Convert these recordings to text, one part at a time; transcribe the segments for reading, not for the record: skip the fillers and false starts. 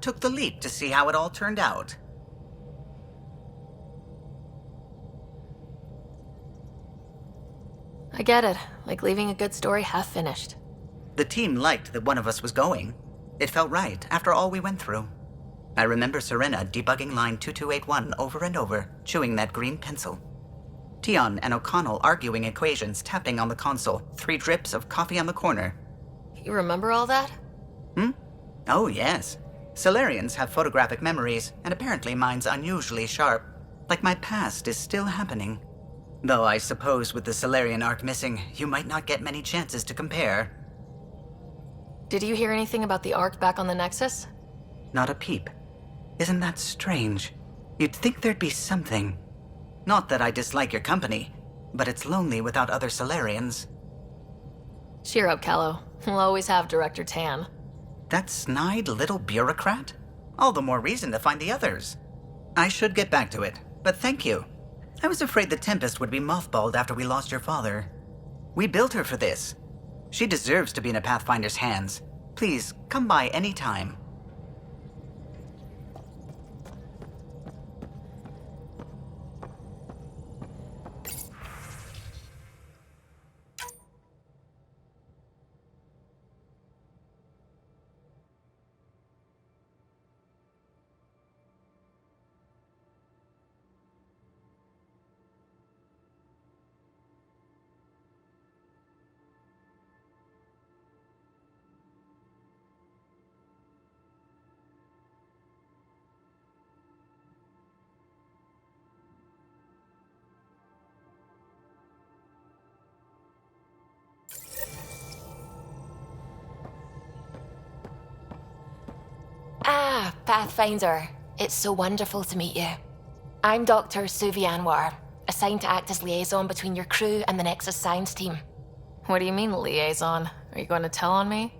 took the leap to see how it all turned out. I get it, like leaving a good story half-finished. The team liked that one of us was going. It felt right, after all we went through. I remember Serena debugging line 2281 over and over, chewing that green pencil. Tion and O'Connell arguing equations, tapping on the console, 3 drips of coffee on the corner. You remember all that? Oh, yes. Solarians have photographic memories, and apparently mine's unusually sharp. Like my past is still happening. Though I suppose with the Solarian arc missing, you might not get many chances to compare. Did you hear anything about the arc back on the Nexus? Not a peep. Isn't that strange? You'd think there'd be something. Not that I dislike your company, but it's lonely without other Solarians. Cheer up, Callow. We'll always have Director Tan. That snide little bureaucrat? All the more reason to find the others. I should get back to it, but thank you. I was afraid the Tempest would be mothballed after we lost your father. We built her for this. She deserves to be in a Pathfinder's hands. Please, come by any time. Ah, Pathfinder. It's so wonderful to meet you. I'm Dr. Suvi Anwar, assigned to act as liaison between your crew and the Nexus Science team. What do you mean, liaison? Are you going to tell on me?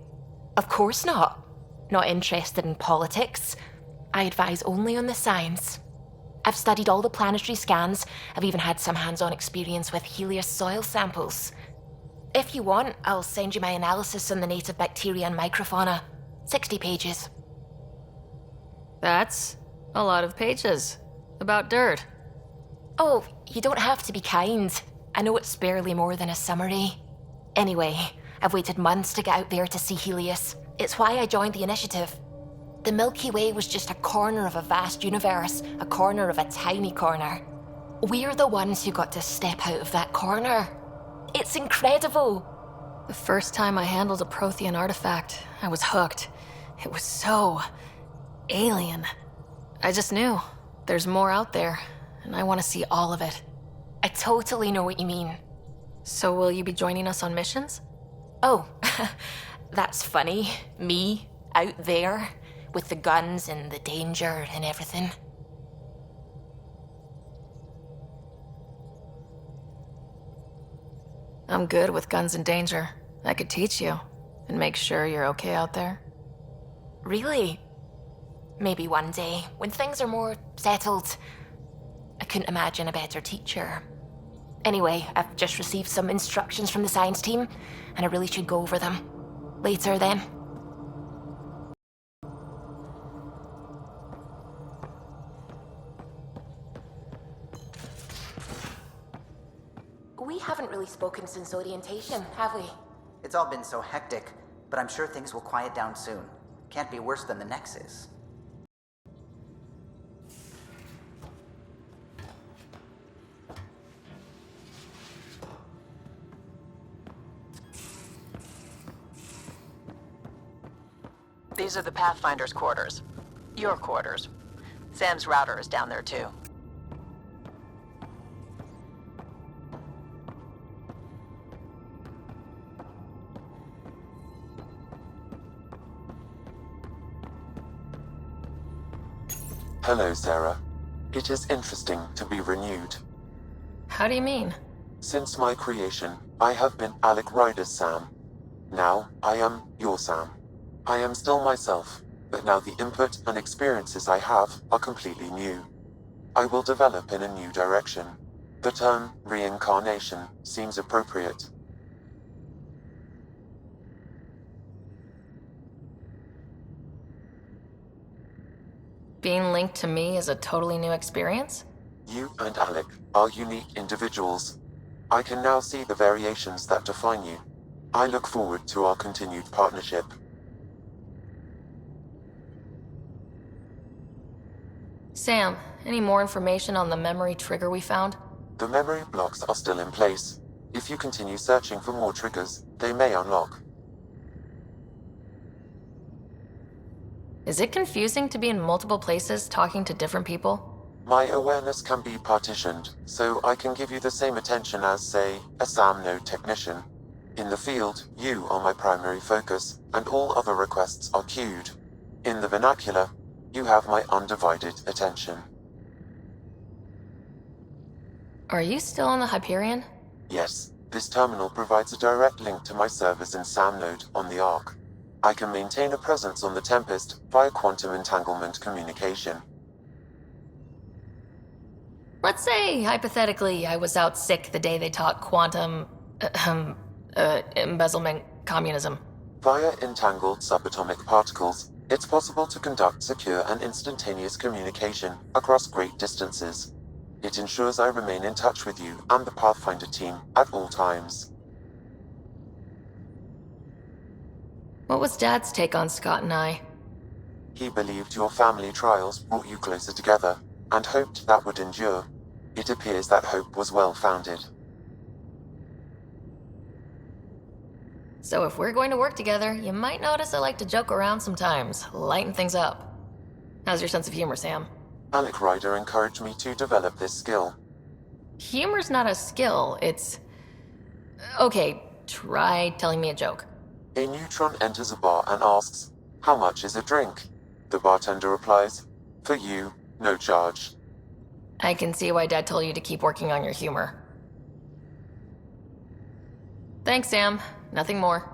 Of course not. Not interested in politics. I advise only on the science. I've studied all the planetary scans. I've even had some hands-on experience with Helios soil samples. If you want, I'll send you my analysis on the native bacteria and microfauna. 60 pages. That's a lot of pages. About dirt. Oh, you don't have to be kind. I know it's barely more than a summary. Anyway, I've waited months to get out there to see Helios. It's why I joined the initiative. The Milky Way was just a corner of a vast universe, a corner of a tiny corner. We're the ones who got to step out of that corner. It's incredible. The first time I handled a Prothean artifact, I was hooked. It was so alien. I just knew there's more out there, and I want to see all of it. I totally know what you mean. So will you be joining us on missions? Oh, that's funny. Me, out there, with the guns and the danger and everything. I'm good with guns and danger. I could teach you, and make sure you're okay out there. Really? Maybe one day, when things are more settled. I couldn't imagine a better teacher. Anyway, I've just received some instructions from the science team, and I really should go over them. Later, then. We haven't really spoken since orientation, have we? It's all been so hectic, but I'm sure things will quiet down soon. Can't be worse than the Nexus. These are the Pathfinder's quarters. Your quarters. Sam's router is down there too. Hello, Sarah. It is interesting to be renewed. How do you mean? Since my creation, I have been Alec Ryder's Sam. Now, I am your Sam. I am still myself, but now the input and experiences I have are completely new. I will develop in a new direction. The term reincarnation seems appropriate. Being linked to me is a totally new experience? You and Alec are unique individuals. I can now see the variations that define you. I look forward to our continued partnership. Sam, any more information on the memory trigger we found? The memory blocks are still in place. If you continue searching for more triggers, they may unlock. Is it confusing to be in multiple places talking to different people? My awareness can be partitioned, so I can give you the same attention as, say, a SAM node technician. In the field, you are my primary focus, and all other requests are queued. In the vernacular, you have my undivided attention. Are you still on the Hyperion? Yes, this terminal provides a direct link to my servers in SAM node on the Ark. I can maintain a presence on the Tempest via quantum entanglement communication. Let's say, hypothetically, I was out sick the day they taught quantum... embezzlement communism. Via entangled subatomic particles, it's possible to conduct secure and instantaneous communication across great distances. It ensures I remain in touch with you and the Pathfinder team at all times. What was Dad's take on Scott and I? He believed your family trials brought you closer together, and hoped that would endure. It appears that hope was well-founded. So if we're going to work together, you might notice I like to joke around sometimes, lighten things up. How's your sense of humor, Sam? Alec Ryder encouraged me to develop this skill. Humor's not a skill, it's... Okay, try telling me a joke. A neutron enters a bar and asks, "How much is a drink?" The bartender replies, "For you, no charge." I can see why Dad told you to keep working on your humor. Thanks, Sam. Nothing more.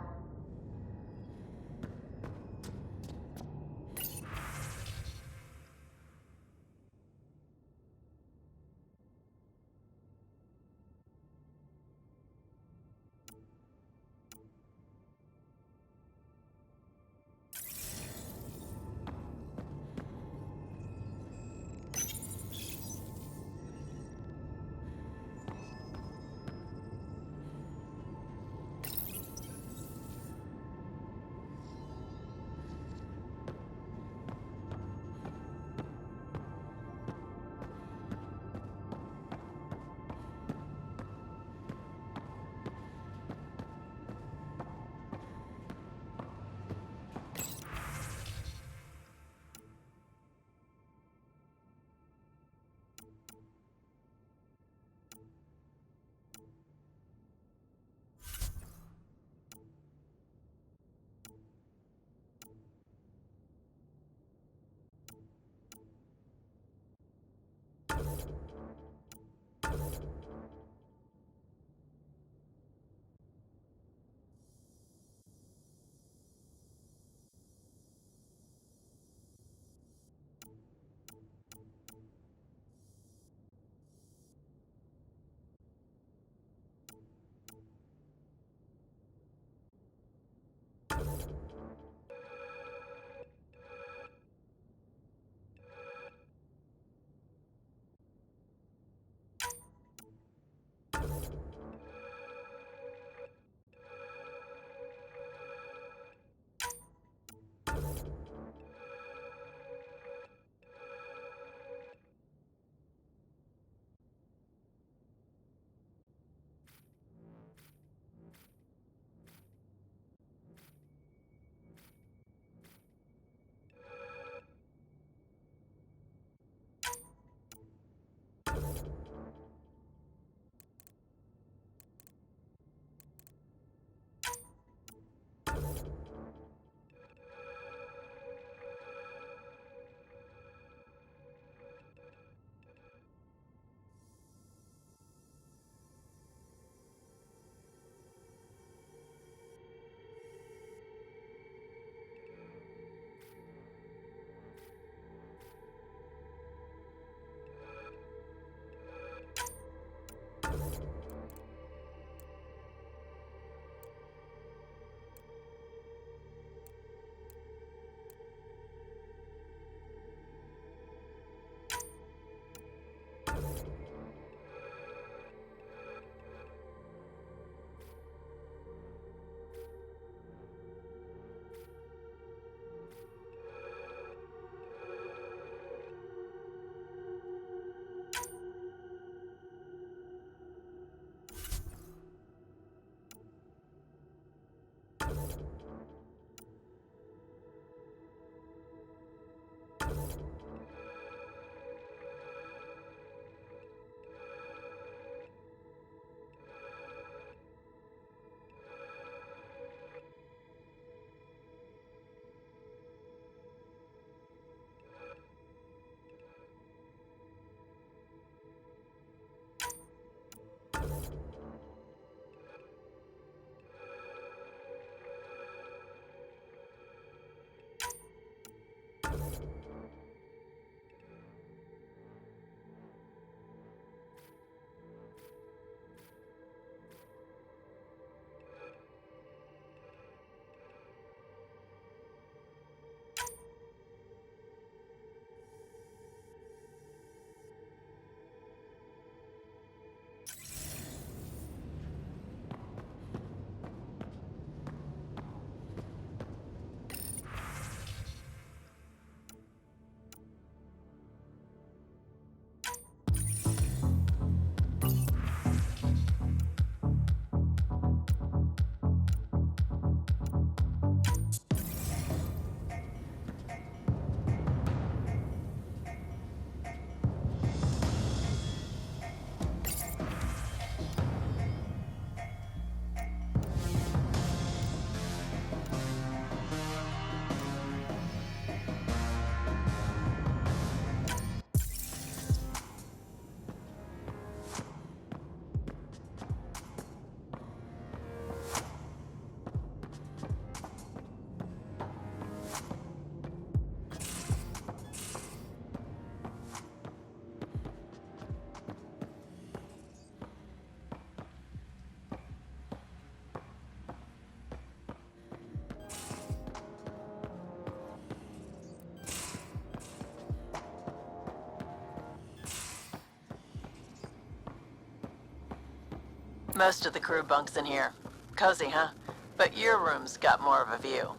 Most of the crew bunks in here. Cozy, huh? But your room's got more of a view.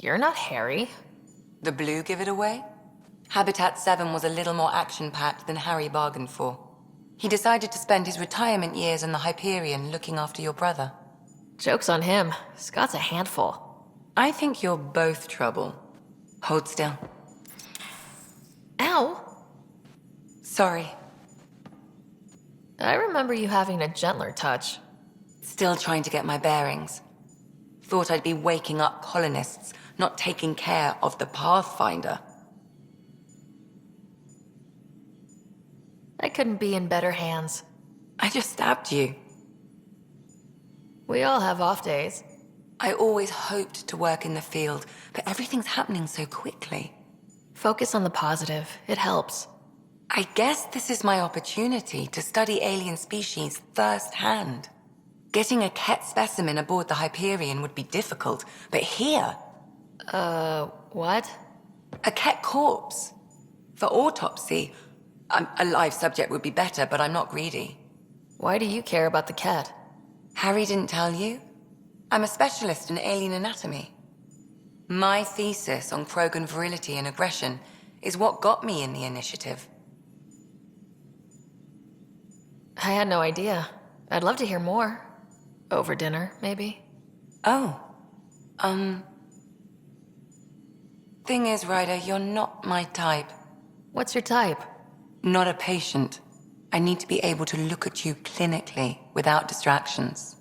You're not Harry. The blue give it away? Habitat 7 was a little more action-packed than Harry bargained for. He decided to spend his retirement years in the Hyperion looking after your brother. Joke's on him. Scott's a handful. I think you're both trouble. Hold still. Ow! Sorry. I remember you having a gentler touch. Still trying to get my bearings. Thought I'd be waking up colonists, not taking care of the Pathfinder. I couldn't be in better hands. I just stabbed you. We all have off days. I always hoped to work in the field, but everything's happening so quickly. Focus on the positive. It helps. I guess this is my opportunity to study alien species firsthand. Getting a Ket specimen aboard the Hyperion would be difficult, but here... What? A Ket corpse. For autopsy, a live subject would be better, but I'm not greedy. Why do you care about the cat? Harry didn't tell you? I'm a specialist in alien anatomy. My thesis on Krogan virility and aggression is what got me in the initiative. I had no idea. I'd love to hear more. Over dinner, maybe? Oh. Thing is, Ryder, you're not my type. What's your type? Not a patient. I need to be able to look at you clinically without distractions.